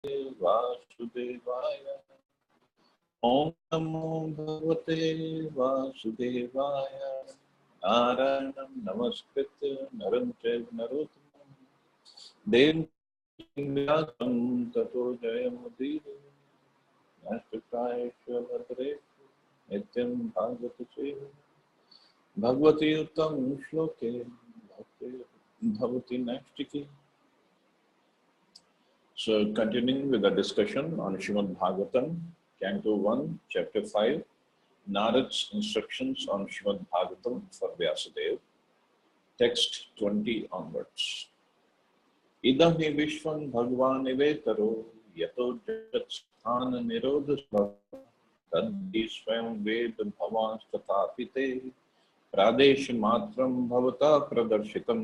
Vasudevaya. Om Namo Bhagavate Vasudevaya. Narayanam Namaskritya Naram Chaiva Narottamam Devim Vyasam Tato Jayamudire Nashtakaya Bhadre Nityam Bhagavata Seva Bhagavati Uttam Shloke Bhagavati Naistiki. So, continuing with the discussion on Srimad Bhagavatam, Canto 1, Chapter 5, Narad's instructions on Srimad Bhagavatam for Vyasa Dev, text 20 onwards. Idam hi vishvam bhagwan evetaro yato jat sthana nirodha taddi swayam ved bhavans tathapite pradesh matram bhavata pradarshitam.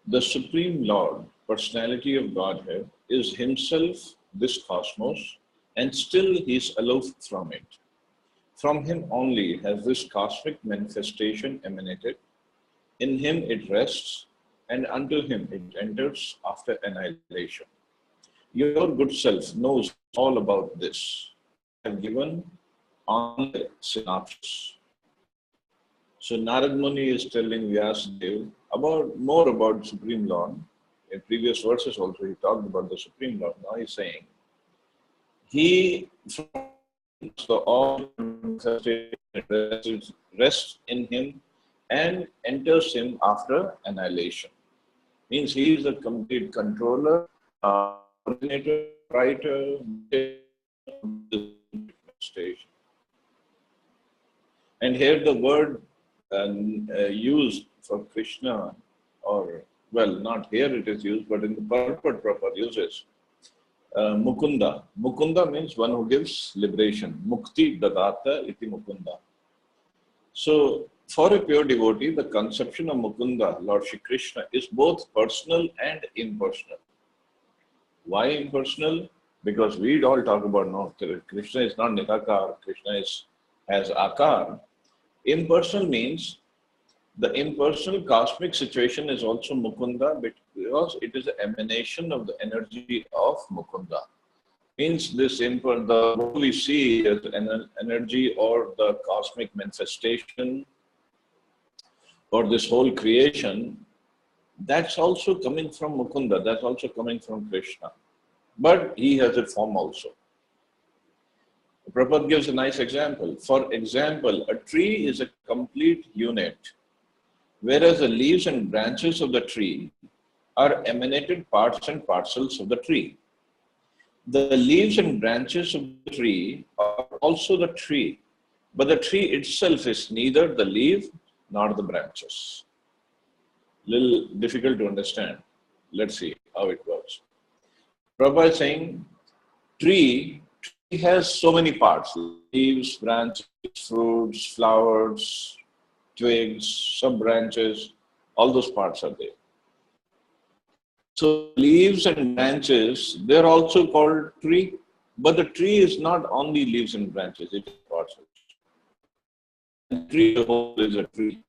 The Supreme Lord, personality of Godhead, is himself this cosmos, and still he is aloof from it. From him only has this cosmic manifestation emanated. In him it rests, and unto him it enters after annihilation. Your good self knows all about this. I have given on the synopsis. So Narada Muni is telling Vyasa Dev more about Supreme Lord. In previous verses also he talked about the Supreme Lord. Now he's saying, so all rests in him and enters him after annihilation. Means he is the complete controller, coordinator, writer, station. And here the word used for Krishna, or well, not here it is used, but in the purport proper uses, Mukunda. Mukunda means one who gives liberation. Mukti dadata iti Mukunda. So, for a pure devotee, the conception of Mukunda, Lord Shri Krishna, is both personal and impersonal. Why impersonal? Because we all talk about no, Krishna is not Nirakar, Krishna has Akar. Impersonal means the impersonal cosmic situation is also Mukunda because it is an emanation of the energy of Mukunda. Means this the what we see as an energy or the cosmic manifestation or this whole creation, that's also coming from Mukunda, that's also coming from Krishna. But he has a form also. Prabhupada gives a nice example. For example, a tree is a complete unit, whereas the leaves and branches of the tree are emanated parts and parcels of the tree. The leaves and branches of the tree are also the tree, but the tree itself is neither the leaf nor the branches. Little difficult to understand. Let's see how it works. Prabhupada is saying, tree has so many parts, leaves, branches, fruits, flowers, twigs, sub-branches, all those parts are there. So leaves and branches, they're also called tree, but the tree is not only leaves and branches, it is parts of it. The tree as a whole is a tree.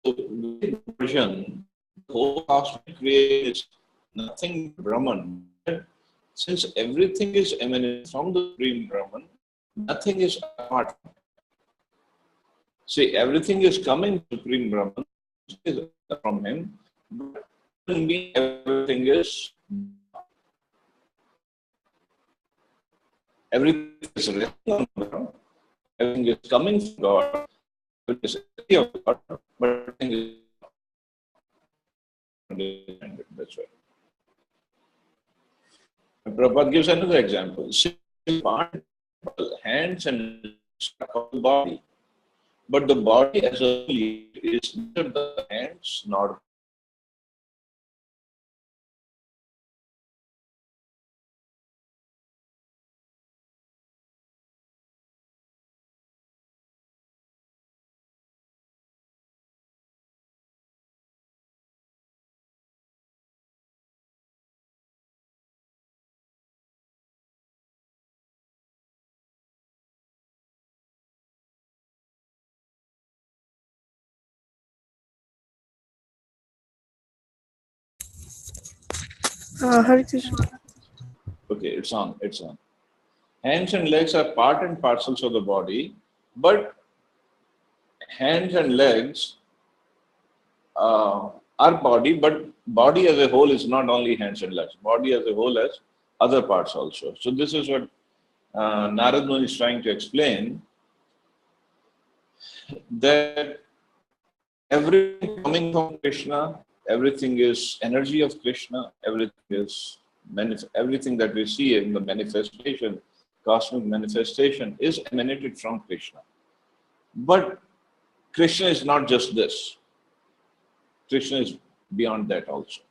So the version, the whole cosmic creation is nothing but Brahman. Since everything is emanated from the Supreme Brahman, nothing is apart. See, everything is coming from Supreme Brahman, from him, but everything is resting on God, everything is coming from God, it is of God, but everything is that's right. Prabhupada gives another example. Hands and body. But the body as a whole is neither the hands nor Hare Krishna. Okay, it's on. It's on. Hands and legs are part and parcels of the body, but hands and legs are body, but body as a whole is not only hands and legs. Body as a whole has other parts also. So this is what Narada Muni is trying to explain, that everything coming from Krishna, everything is energy of Krishna, everything that we see in the manifestation, cosmic manifestation, is emanated from Krishna. But Krishna is not just this. Krishna is beyond that also.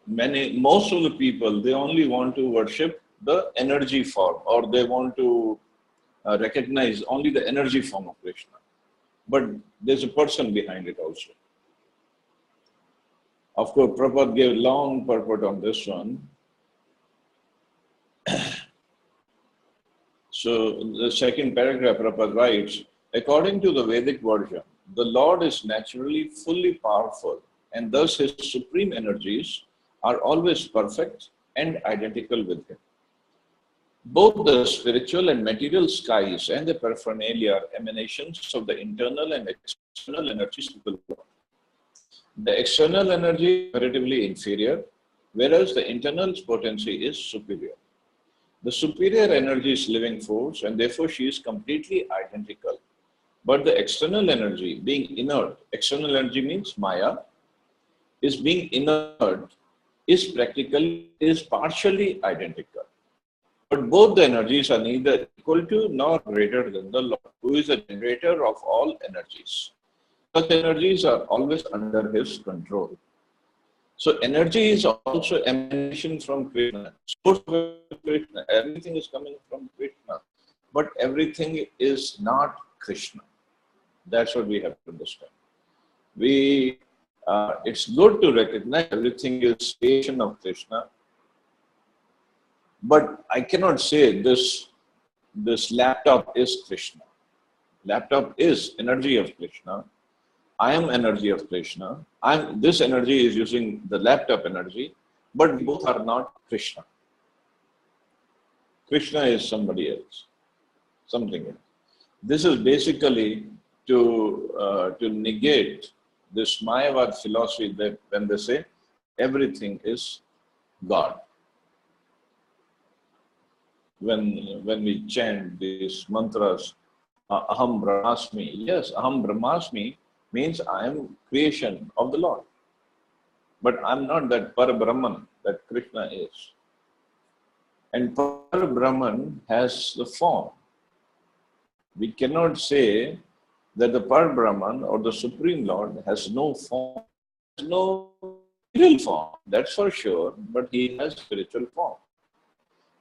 Most of the people, they only want to worship the energy form, or they want to recognize only the energy form of Krishna. But there's a person behind it also. Of course, Prabhupada gave long purport on this one. So the second paragraph, Prabhupada writes, according to the Vedic version, the Lord is naturally fully powerful, and thus his supreme energies are always perfect and identical with him. Both the spiritual and material skies and the paraphernalia are emanations of the internal and external energies of the Lord. The external energy is comparatively inferior, whereas the internal potency is superior. The superior energy is living force, and therefore she is completely identical. But the external energy, being inert, external energy means Maya, is being inert, is partially identical. But both the energies are neither equal to nor greater than the Lord, who is the generator of all energies. Such energies are always under his control. So energy is also emanation from Krishna, source of Krishna. Everything is coming from Krishna, but everything is not Krishna. That's what we have to understand. It's good to recognize everything is creation of Krishna, but I cannot say this laptop is Krishna. Laptop is energy of Krishna. I am energy of Krishna. This energy is using the laptop energy, but both are not Krishna. Krishna is somebody else, something else. This is basically to negate this Mayavad philosophy that when they say everything is God. When we chant these mantras, Aham Brahmasmi, yes, Aham Brahmasmi means I am creation of the Lord. But I'm not that Parabrahman that Krishna is. And Parabrahman has the form. We cannot say that the Parabrahman or the Supreme Lord has no form, has no real form, that's for sure, but he has spiritual form.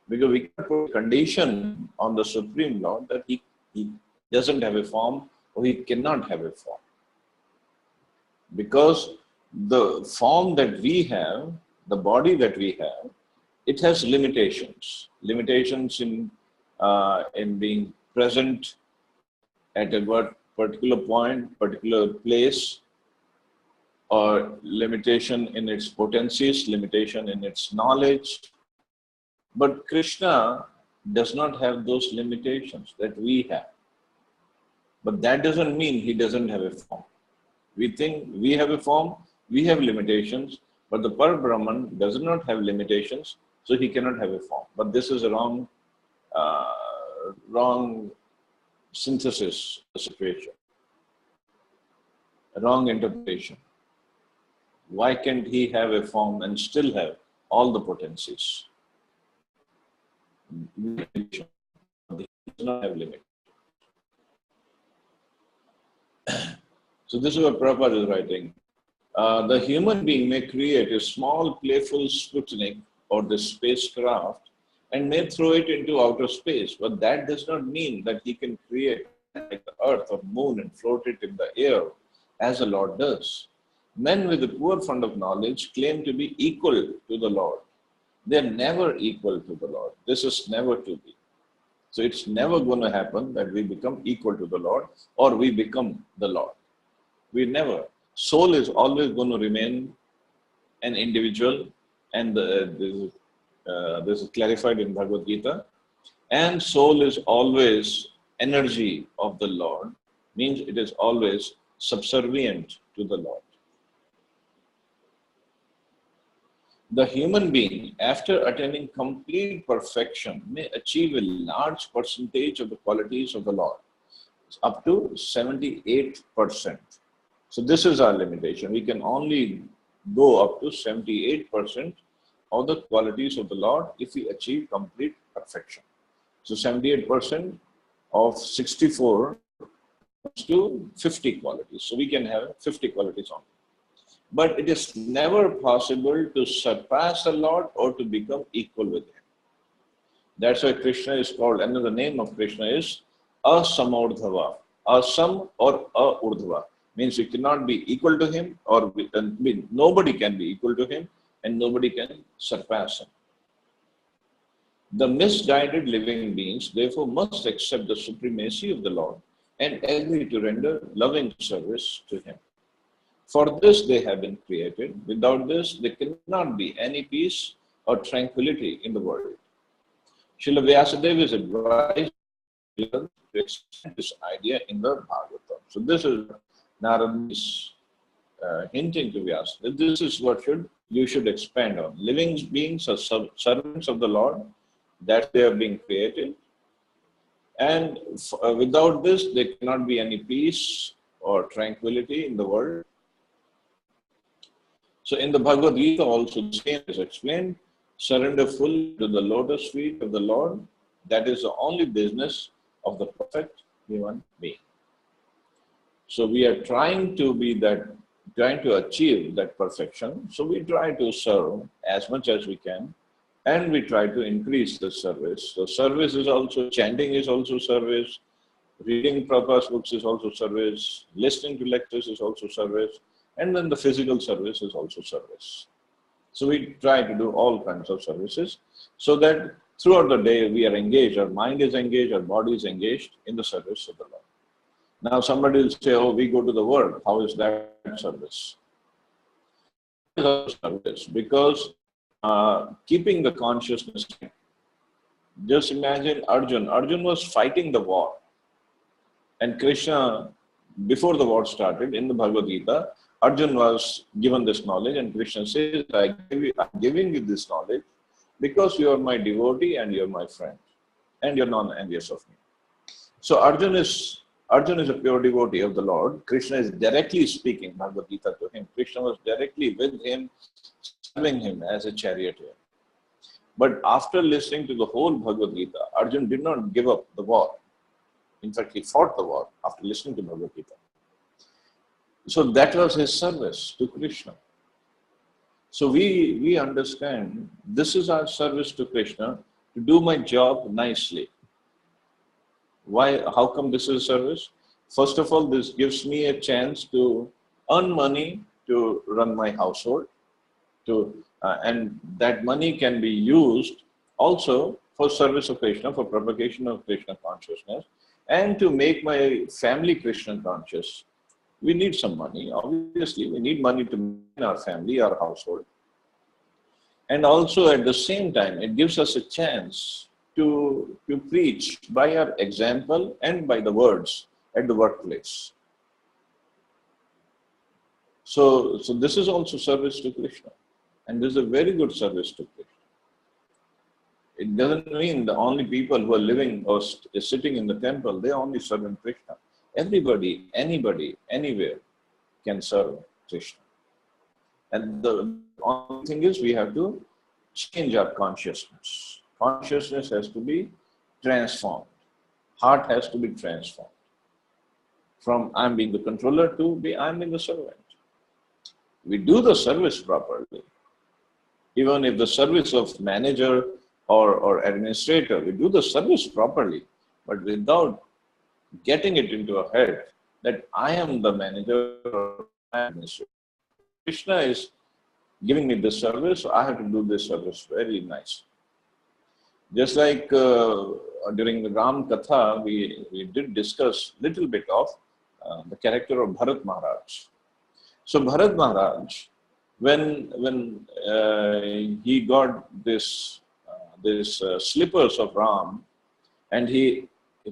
Because we can put a condition on the Supreme Lord that he doesn't have a form or he cannot have a form. Because the form that we have, the body that we have, it has limitations. Limitations in being present at a particular point, particular place, or limitation in its potencies, limitation in its knowledge. But Krishna does not have those limitations that we have. But that doesn't mean he doesn't have a form. We think we have a form, we have limitations, but the Parabrahman does not have limitations, so he cannot have a form. But this is a wrong synthesis of the situation, a wrong interpretation. Why can't he have a form and still have all the potencies? He does not have limit. So this is what Prabhupada is writing. The human being may create a small playful Sputnik or the spacecraft and may throw it into outer space, but that does not mean that he can create like the earth or moon and float it in the air as the Lord does. Men with a poor fund of knowledge claim to be equal to the Lord. They are never equal to the Lord. This is never to be. So it's never going to happen that we become equal to the Lord or we become the Lord. We never. Soul is always going to remain an individual, and this is clarified in Bhagavad Gita. And soul is always energy of the Lord, means it is always subservient to the Lord. The human being, after attaining complete perfection, may achieve a large percentage of the qualities of the Lord, up to 78%. So this is our limitation. We can only go up to 78% of the qualities of the Lord if we achieve complete perfection. So 78% of 64 comes to 50 qualities. So we can have 50 qualities only. But it is never possible to surpass the Lord or to become equal with Him. That's why Krishna is called, another name of Krishna is Asamordhava. Asam or Urdhva. Means you cannot be equal to Him, or nobody can be equal to Him, and nobody can surpass Him. The misguided living beings therefore must accept the supremacy of the Lord and agree to render loving service to Him. For this they have been created. Without this, there cannot be any peace or tranquility in the world. Srila Vyasa Dev is advised to extend this idea in the Bhagavatam. So this is Narada Muni hinting to Vyasa that this is what you should expand on. Living beings are servants of the Lord, that they are being created. And without this, there cannot be any peace or tranquility in the world. So in the Bhagavad Gita also the same is explained. Surrender fully to the lotus feet of the Lord. That is the only business of the perfect human being. So we are trying to achieve that perfection. So we try to serve as much as we can, and we try to increase the service. So service is also, chanting is also service, reading Prabhupada's books is also service, listening to lectures is also service, and then the physical service is also service. So we try to do all kinds of services so that throughout the day we are engaged, our mind is engaged, our body is engaged in the service of the Lord. Now somebody will say, oh, we go to the work. How is that service? Service, because keeping the consciousness. Just imagine Arjun. Arjun was fighting the war. And Krishna, before the war started, in the Bhagavad Gita, Arjun was given this knowledge, and Krishna says, I'm giving you this knowledge because you are my devotee and you're my friend, and you're non-envious of me. So Arjun is a pure devotee of the Lord. Krishna is directly speaking Bhagavad Gita to him. Krishna was directly with him, serving him as a charioteer. But after listening to the whole Bhagavad Gita, Arjun did not give up the war. In fact, he fought the war after listening to Bhagavad Gita. So that was his service to Krishna. So we understand this is our service to Krishna, to do my job nicely. Why? How come this is service? First of all, this gives me a chance to earn money to run my household, and that money can be used also for service of Krishna, for propagation of Krishna consciousness, and to make my family Krishna conscious. We need some money. Obviously, we need money to maintain our family, our household. And also at the same time, it gives us a chance to preach by our example and by the words at the workplace. So this is also service to Krishna. And this is a very good service to Krishna. It doesn't mean the only people who are living or sitting in the temple, they only serve Krishna. Everybody, anybody, anywhere can serve Krishna. And the only thing is we have to change our consciousness. Consciousness has to be transformed. Heart has to be transformed. From I'm being the controller to I'm being the servant. We do the service properly. Even if the service of manager or administrator, we do the service properly, but without getting it into our head that I am the manager or administrator. Krishna is giving me this service, so I have to do this service very nice. Just like during the Ram Katha, we did discuss little bit of the character of Bharat Maharaj. So Bharat Maharaj, when he got this slippers of Ram, and he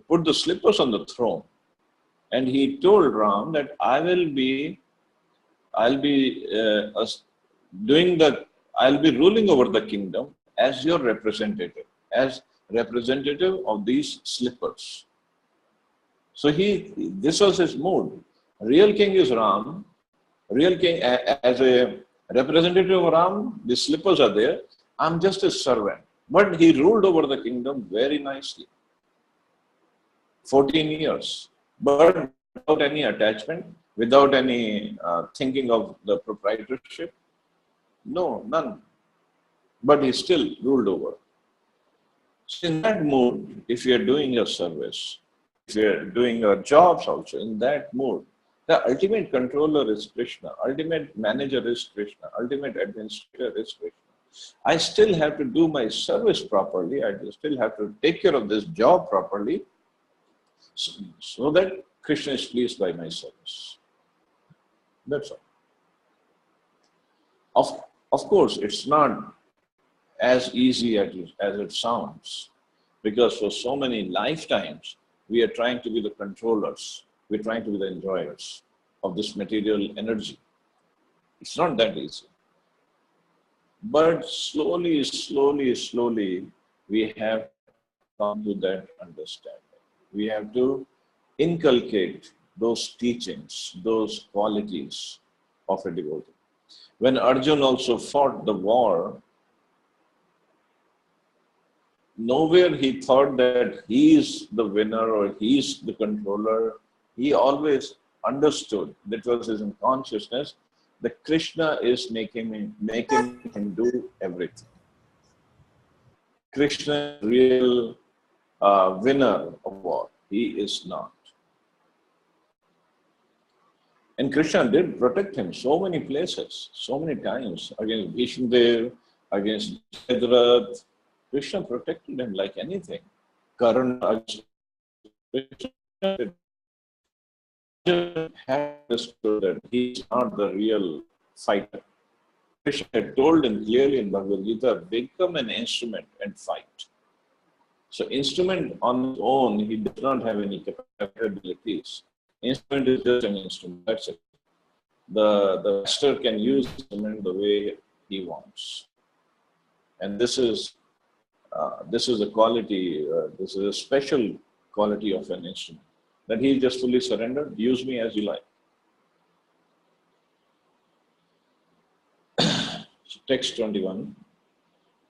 put the slippers on the throne, and he told Ram that I'll be doing the, I'll be ruling over the kingdom as your representative, as representative of these slippers. So this was his mood. Real king is Ram. Real king, as a representative of Ram, the slippers are there. I'm just a servant. But he ruled over the kingdom very nicely. 14 years. But without any attachment, without any thinking of the proprietorship. No, none. But he still ruled over. So in that mood, if you are doing your service, if you are doing your jobs also, in that mood, the ultimate controller is Krishna, ultimate manager is Krishna, ultimate administrator is Krishna. I still have to do my service properly, I still have to take care of this job properly, so that Krishna is pleased by my service. That's all. Of course, it's not as easy as it sounds, because for so many lifetimes, we are trying to be the controllers. We're trying to be the enjoyers of this material energy. It's not that easy. But slowly, we have come to that understanding. We have to inculcate those teachings, those qualities of a devotee. When Arjuna also fought the war, nowhere he thought that he is the winner or he is the controller. He always understood, that was his consciousness, that Krishna is making him do everything. Krishna is real winner of war. He is not. And Krishna did protect him so many places, so many times, against Vyasa Dev, against Jayadratha. Krishna protected him like anything. Krsna, Krishna had understood that he is not the real fighter. Krishna had told him clearly in Bhagavad Gita, become an instrument and fight. So instrument on its own, he does not have any capabilities. Instrument is just an instrument, that's it. The master can use the instrument the way he wants. And this is a quality, this is a special quality of an instrument, that he just fully surrendered, use me as you like. So text 21.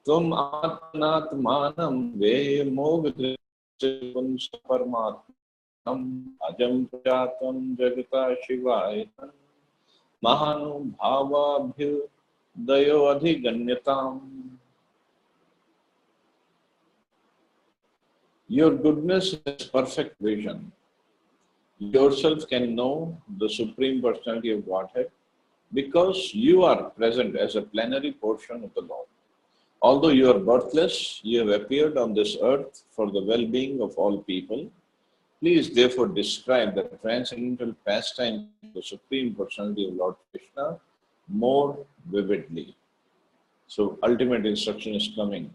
Tum atmanatmanam ve mogdre kunsa parmatmanam ajam prajatam jagata shivaya mahanu bhavabhyu dayo adhiganyatam. Your goodness is perfect vision. Yourself can know the Supreme Personality of Godhead because you are present as a plenary portion of the Lord. Although you are birthless, you have appeared on this earth for the well-being of all people. Please therefore describe the transcendental pastime of the Supreme Personality of Lord Krishna more vividly. So ultimate instruction is coming.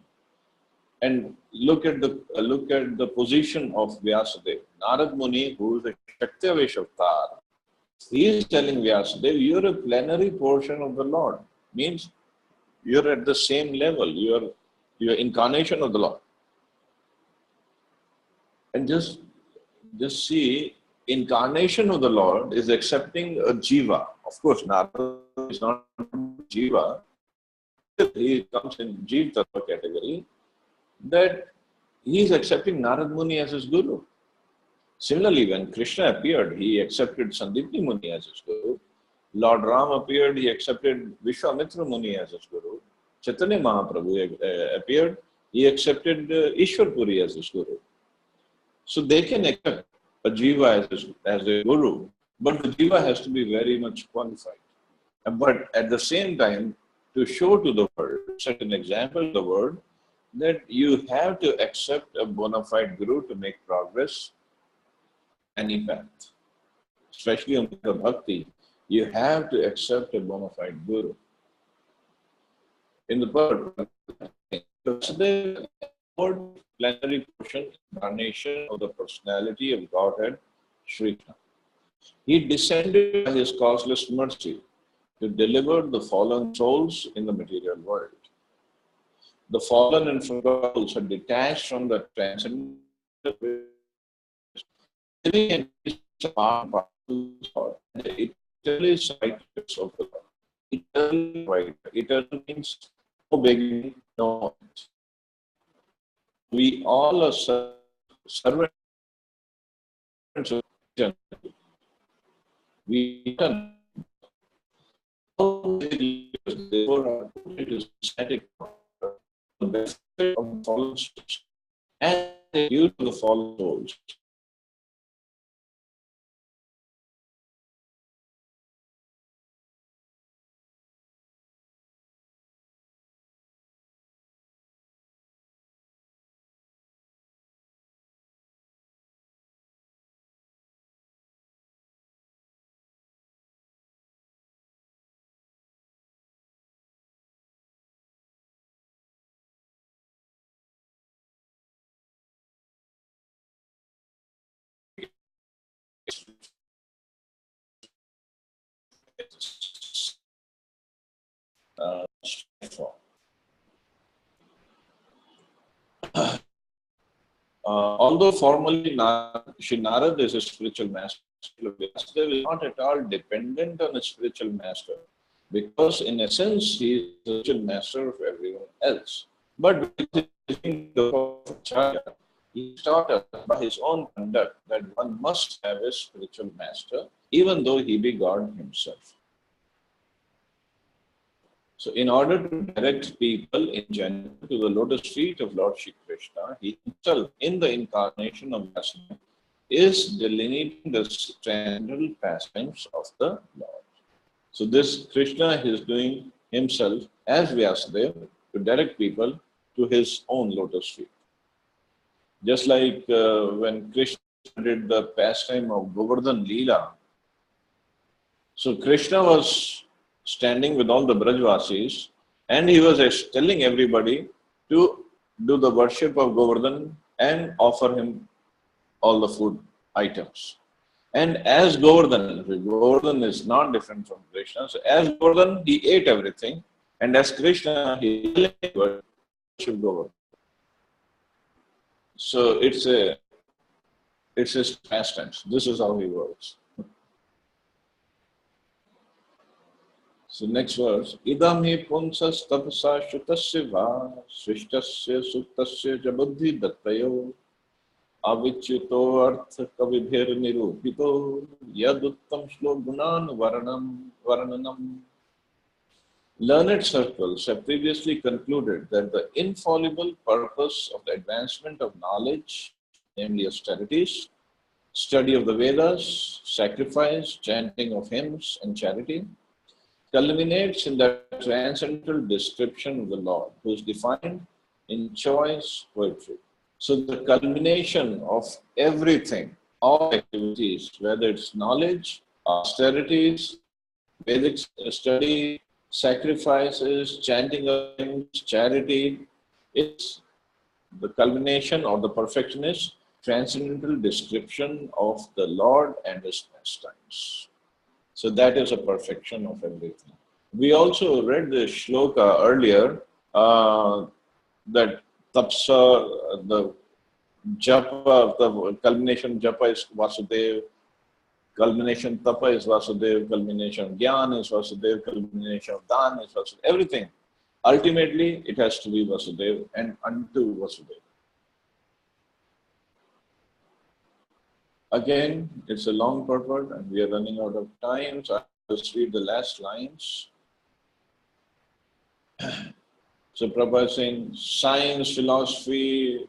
And look at the position of Vyasa Dev. Narada Muni, who is the Shaktivesh avatar, he is telling Vyasa Dev, you're a plenary portion of the Lord. Means you're at the same level. You're incarnation of the Lord. And just see, incarnation of the Lord is accepting a jiva. Of course, Narada is not jiva. He comes in Jiva Tattva category. That he is accepting Narada Muni as his guru. Similarly, when Krishna appeared, he accepted Sandipni Muni as his guru. Lord Ram appeared, he accepted Vishwamitra Muni as his guru. Chaitanya Mahaprabhu appeared, he accepted Ishwar Puri as his guru. So they can accept a jiva as a guru, but the jiva has to be very much qualified. But at the same time, to show to the world, set an example to the world, that you have to accept a bona fide guru to make progress any path, especially on the bhakti. You have to accept a bona fide guru. In the purport, the plenary portion, incarnation of the personality of Godhead, Sri Krishna. He descended by his causeless mercy to deliver the fallen souls in the material world. The fallen and forgotten souls are detached from the transcendental, living in peace apart from God, and the eternally righteous of the Lord. Eternally right. Eternal means no beginning, no end. We all are servants of eternity. We are therefore are put into static the benefit of the fallen souls and due to the fallen souls. For. Although formally Shri Narada is a spiritual master, Vyasa Dev is not at all dependent on a spiritual master, because in essence he is the spiritual master of everyone else. But he taught us by his own conduct that one must have a spiritual master, even though he be God himself. So in order to direct people in general to the lotus feet of Lord Shri Krishna, he himself, in the incarnation of Vyasa, is delineating the transcendental pastimes of the Lord. So this Krishna is doing himself as Vyasa Dev to direct people to his own lotus feet. Just like when Krishna did the pastime of Govardhan Leela. So Krishna was standing with all the Brajvasis, and he was telling everybody to do the worship of Govardhan and offer him all the food items. And as Govardhan is not different from Krishna, so as Govardhan, he ate everything, and as Krishna, he worshiped Govardhan. So it's his pastimes. This is how he works. So next verse, idam hi punsas tapasa shutasya va svishtasya suktasya jabuddhi dattayo avichuto artha kavibhir nirupito yaduttam shlogunan varananam. Learned circles have previously concluded that the infallible purpose of the advancement of knowledge, namely austerities, study of the Vedas, sacrifice, chanting of hymns, and charity, culminates in the transcendental description of the Lord, who is defined in choice poetry. So the culmination of everything, all activities, whether it's knowledge, austerities, Vedic study, sacrifices, chanting of hymns, charity, is the culmination or the perfection is transcendental description of the Lord and his pastimes. So that is a perfection of everything. We also read the shloka earlier that tapsa, the japa, the culmination japa is Vasudev, culmination tapa is Vasudev, culmination jnana is Vasudev, culmination of dana is Vasudev. Everything. Ultimately, it has to be Vasudev and unto Vasudev. Again, it's a long purport and we are running out of time, so I'll just read the last lines. So Prabhupada is saying, science, philosophy,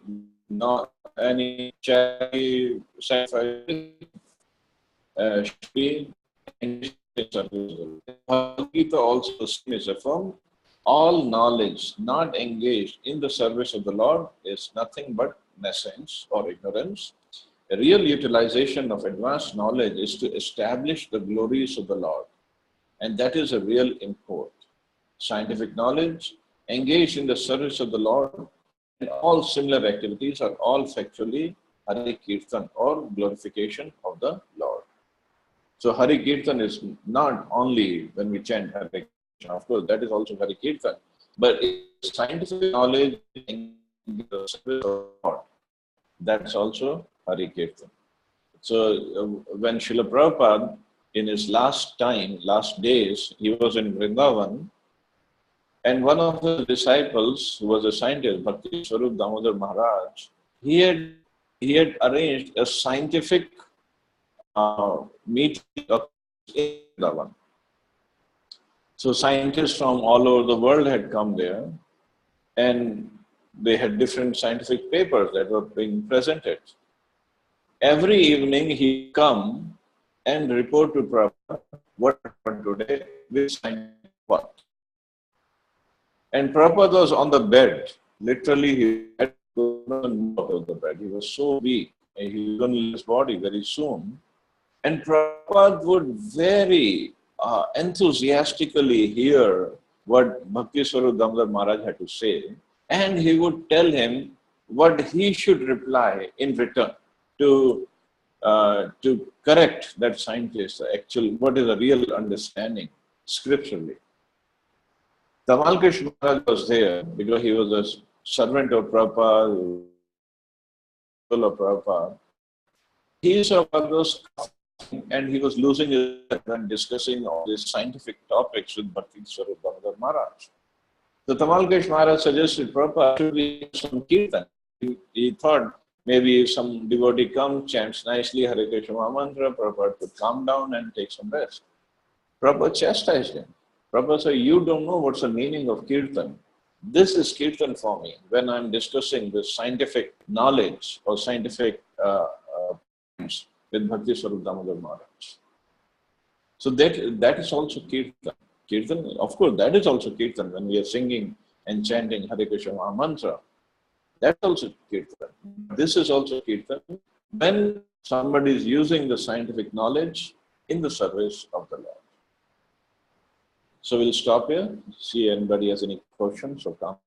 not any charity, sacrifice, Gita also the same is affirmed. All knowledge not engaged in the service of the Lord is nothing but nescience or ignorance. A real utilization of advanced knowledge is to establish the glories of the Lord And that is a real import. Scientific knowledge, engaged in the service of the Lord, and all similar activities are all factually Hari Kirtan or glorification of the Lord. So Hari Kirtan is not only when we chant Hare Krishna, of course that is also Hari Kirtan, but it's scientific knowledge in the service of God. That's also Hari Kirtan. So when Srila Prabhupada, in his last days, he was in Vrindavan, and one of the disciples, who was a scientist, Bhakti Swarup Damodar Maharaj, he had arranged a scientific meeting of Vrindavan. So scientists from all over the world had come there, and they had different scientific papers that were being presented. Every evening he come and report to Prabhupada what happened today, which scientific what. And Prabhupada was on the bed. Literally, he had to move out of the bed. He was so weak. And he was going to leave his body very soon. And Prabhupada would very enthusiastically hear what Bhakti Swarup Damodar Maharaj had to say. And he would tell him what he should reply in return to correct that scientist, actual, what is a real understanding scripturally. Tamal Krishna Maharaj was there because he was a servant of Prabhupada, of Prabhupada. He saw those and he was losing his head when discussing all these scientific topics with Bhakti Swarup Damodar Maharaj. So Tamal Krishna Maharaj suggested Prabhupada should be some kirtan. He thought maybe if some devotee comes, chants nicely Hare Krishna Mahamantra, Prabhupada could calm down and take some rest. Prabhupada chastised him. Prabhupada said, you don't know what's the meaning of kirtan. This is kirtan for me when I'm discussing this scientific knowledge or scientific points with Bhakti Swarup Damodar Maharaj. So that is also kirtan. Kirtan, of course, that is also kirtan when we are singing and chanting Hare Krishna Mahamantra. That's also kirtan. This is also kirtan when somebody is using the scientific knowledge in the service of the Lord. So we'll stop here. See if anybody has any questions or comments.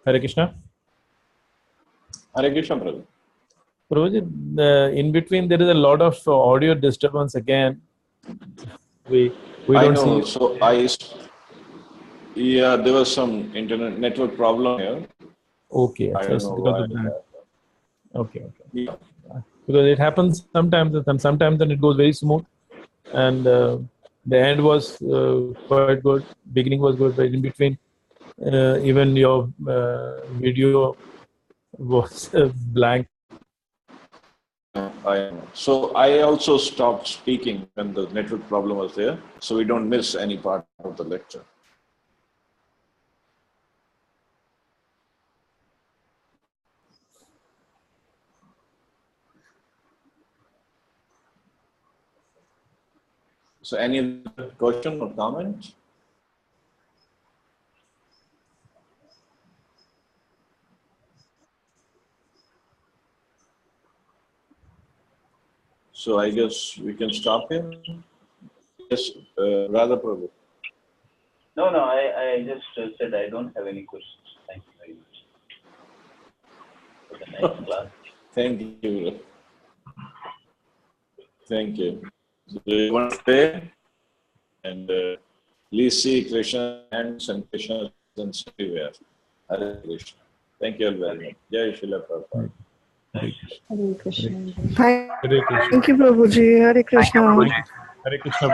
Hare Krishna. Hare Krishna, brother. Prabhuji, in between there is a lot of audio disturbance again. We I don't know. see. So there was some internet network problem here. Okay, I don't know because why. of that. Okay. Yeah. Because it happens sometimes, and sometimes then it goes very smooth, and the end was quite good. Beginning was good, but in between, even your video was blank. I know. So I also stopped speaking when the network problem was there, so we don't miss any part of the lecture. So any other question or comment? So I guess we can stop here. Yes, Radha Prabhu. No, I just said I don't have any questions. Thank you very much for the nice class. Thank you. Thank you. So we want to pray and please see Krishna hands and Krishna presence everywhere. Hare Krishna. Thank you all very much. Jai Srila Prabhupada. Hare Krishna. Hare Krishna. Thank you, Prabhuji. Hare Krishna. Hare Krishna.